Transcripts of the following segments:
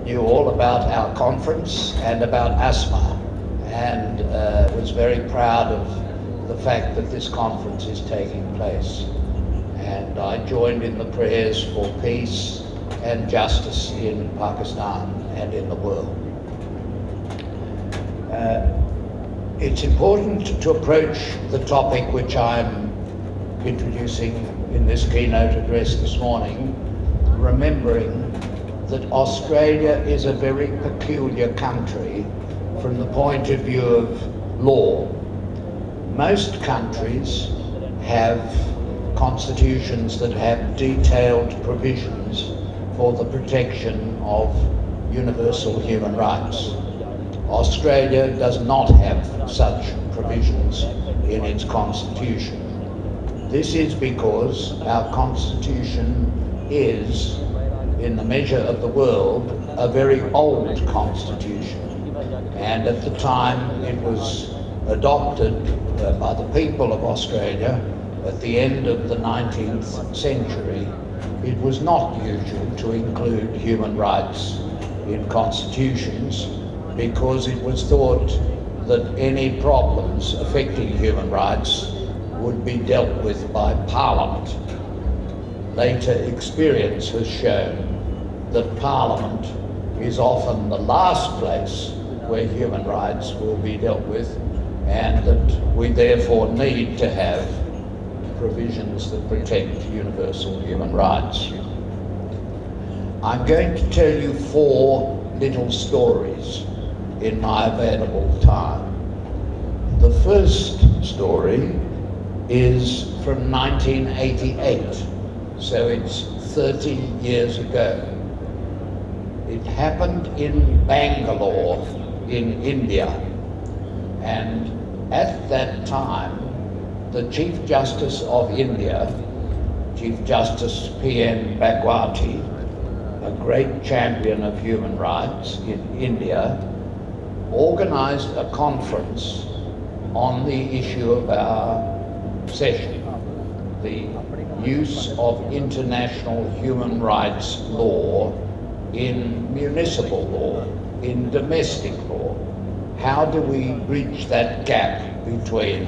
knew all about our conference and about Asma, and was very proud of the fact that this conference is taking place. And I joined in the prayers for peace and justice in Pakistan and in the world. It's important to approach the topic which I'm introducing in this keynote address this morning, remembering that Australia is a very peculiar country from the point of view of law. Most countries have constitutions that have detailed provisions for the protection of universal human rights. Australia does not have such provisions in its constitution. This is because our constitution is, in the measure of the world, a very old constitution. And at the time it was adopted by the people of Australia at the end of the 19th century, it was not usual to include human rights in constitutions because it was thought that any problems affecting human rights would be dealt with by Parliament. Later experience has shown that Parliament is often the last place where human rights will be dealt with, and that we therefore need to have provisions that protect universal human rights. I'm going to tell you 4 little stories in my available time. The first story is from 1988, so it's 30 years ago. It happened in Bangalore in India, and at that time the Chief Justice of India, Chief Justice P.N. Bhagwati, a great champion of human rights in India, organized a conference on the issue of our session, the use of international human rights law in municipal law, in domestic law. How do we bridge that gap between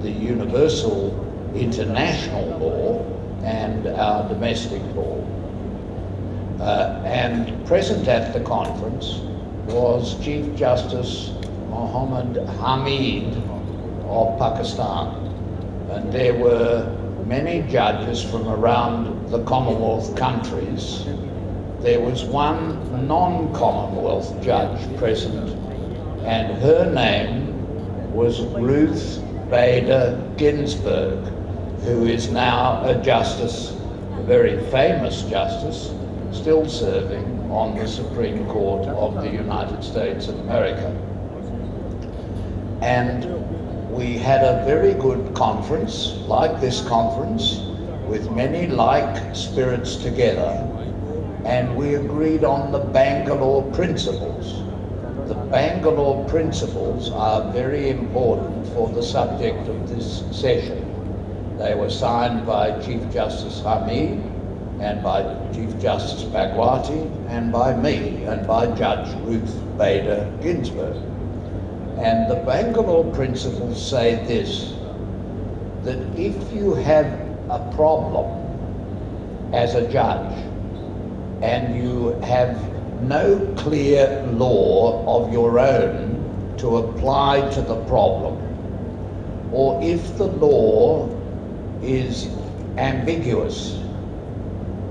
the universal international law and our domestic law? And present at the conference was Chief Justice Muhammad Hamid of Pakistan, and there were many judges from around the Commonwealth countries. There was one non-Commonwealth judge present, and her name was Ruth Bader Ginsburg, who is now a justice, a very famous justice, still serving on the Supreme Court of the United States of America. And we had a very good conference, like this conference, with many like spirits together, and we agreed on the Bangalore Principles. The Bangalore Principles are very important for the subject of this session. They were signed by Chief Justice Hamid, and by Chief Justice Bhagwati, and by me, and by Judge Ruth Bader Ginsburg. And the Bangalore Principles say this, that if you have a problem as a judge and you have no clear law of your own to apply to the problem, or if the law is ambiguous,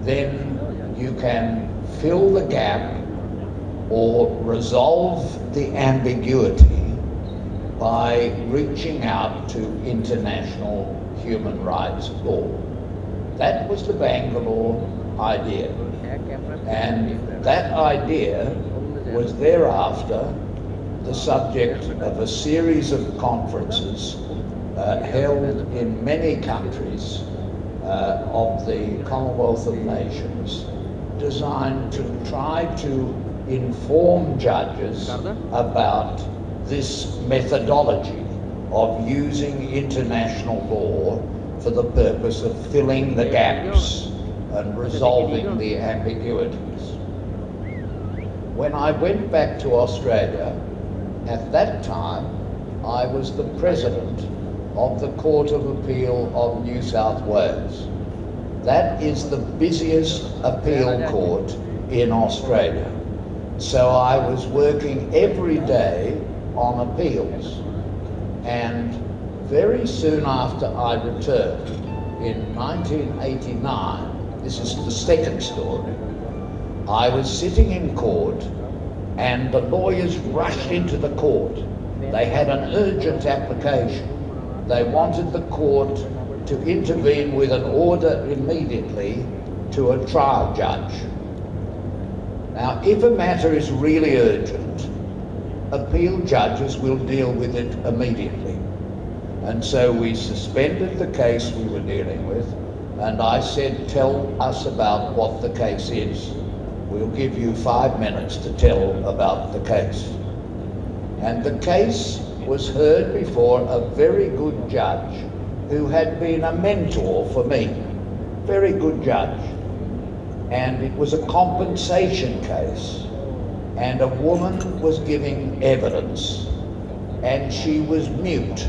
then you can fill the gap or resolve the ambiguity by reaching out to international human rights law. That was the Bangalore idea. And that idea was thereafter the subject of a series of conferences held in many countries of the Commonwealth of Nations, designed to try to inform judges about this methodology of using international law for the purpose of filling the gaps and resolving the ambiguities. when I went back to Australia, at that time, I was the president of the Court of Appeal of New South Wales. That is the busiest appeal court in Australia. So I was working every day on appeals. And very soon after I returned, in 1989, this is the second story, I was sitting in court and the lawyers rushed into the court. They had an urgent application. They wanted the court to intervene with an order immediately to a trial judge. Now, if a matter is really urgent, appeal judges will deal with it immediately. And so we suspended the case we were dealing with, and I said, tell us about what the case is. We'll give you 5 minutes to tell about the case. And the case was heard before a very good judge who had been a mentor for me. Very good judge. And it was a compensation case. And a woman was giving evidence, and she was mute.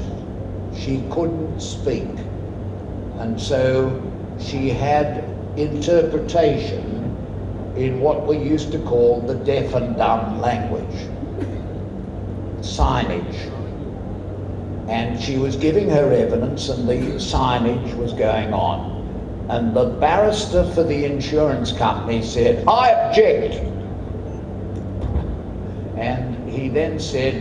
She couldn't speak. And so she had interpretation in what we used to call the deaf and dumb language, signage. And she was giving her evidence and the signage was going on. And the barrister for the insurance company said, I object. And he then said,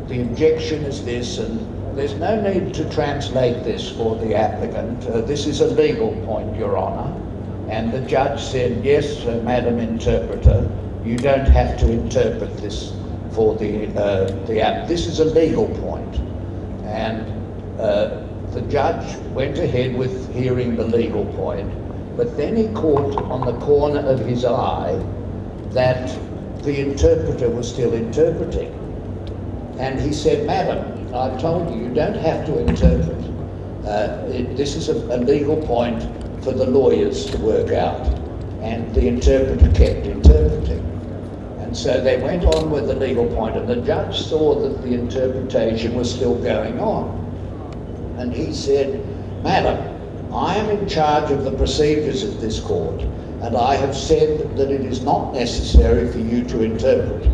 the objection is this, and there's no need to translate this for the applicant. This is a legal point, Your Honour. And the judge said, yes, Madam Interpreter, you don't have to interpret this for the app. This is a legal point. And the judge went ahead with hearing the legal point, but then he caught on the corner of his eye that the interpreter was still interpreting. And he said, Madam, I told you, you don't have to interpret. This is a legal point for the lawyers to work out. And the interpreter kept interpreting. And so they went on with the legal point, and the judge saw that the interpretation was still going on. And he said, Madam, I am in charge of the procedures of this court, and I have said that it is not necessary for you to interpret.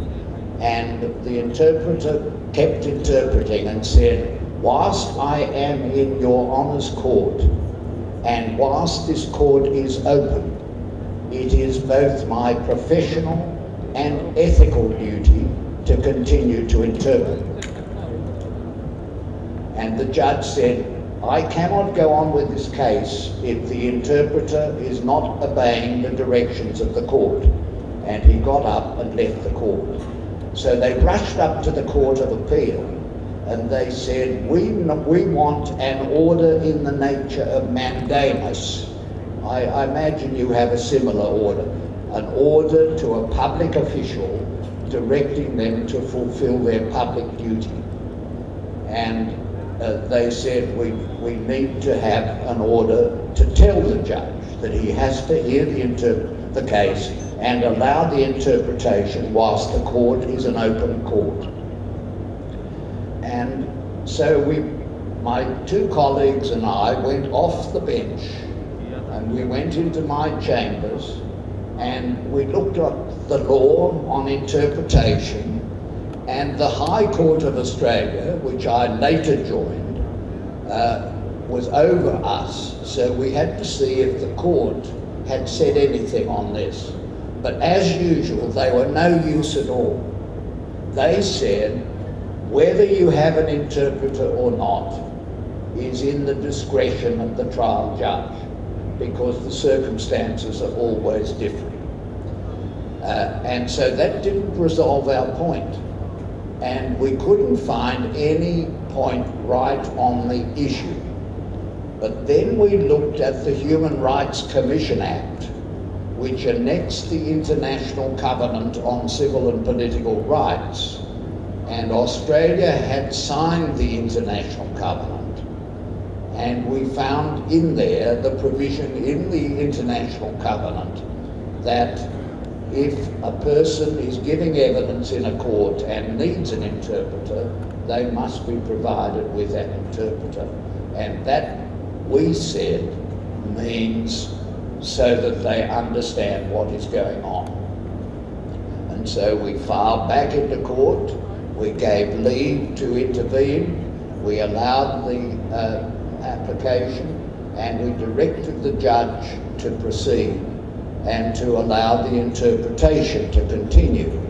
And the interpreter kept interpreting and said, whilst I am in your Honour's court, and whilst this court is open, it is both my professional and ethical duty to continue to interpret. And the judge said, I cannot go on with this case if the interpreter is not obeying the directions of the court. And he got up and left the court. So they rushed up to the Court of Appeal and they said, we want an order in the nature of mandamus. I imagine you have a similar order. An order to a public official directing them to fulfill their public duty. And they said, we need to have an order to tell the judge that he has to hear the case and allow the interpretation whilst the court is an open court. And so my two colleagues and I went off the bench and we went into my chambers and we looked up the law on interpretation, and the High Court of Australia, which I later joined, was over us, so we had to see if the court had said anything on this. But as usual, they were no use at all. They said, whether you have an interpreter or not is in the discretion of the trial judge, because the circumstances are always different. And so that didn't resolve our point. And we couldn't find any point right on the issue. But then we looked at the Human Rights Commission Act, which annexed the International Covenant on Civil and Political Rights. And Australia had signed the International Covenant. And we found in there the provision in the International Covenant that if a person is giving evidence in a court and needs an interpreter, they must be provided with an interpreter. And that, we said, means so that they understand what is going on. And so we filed back into court, we gave leave to intervene, we allowed the application, and we directed the judge to proceed and to allow the interpretation to continue.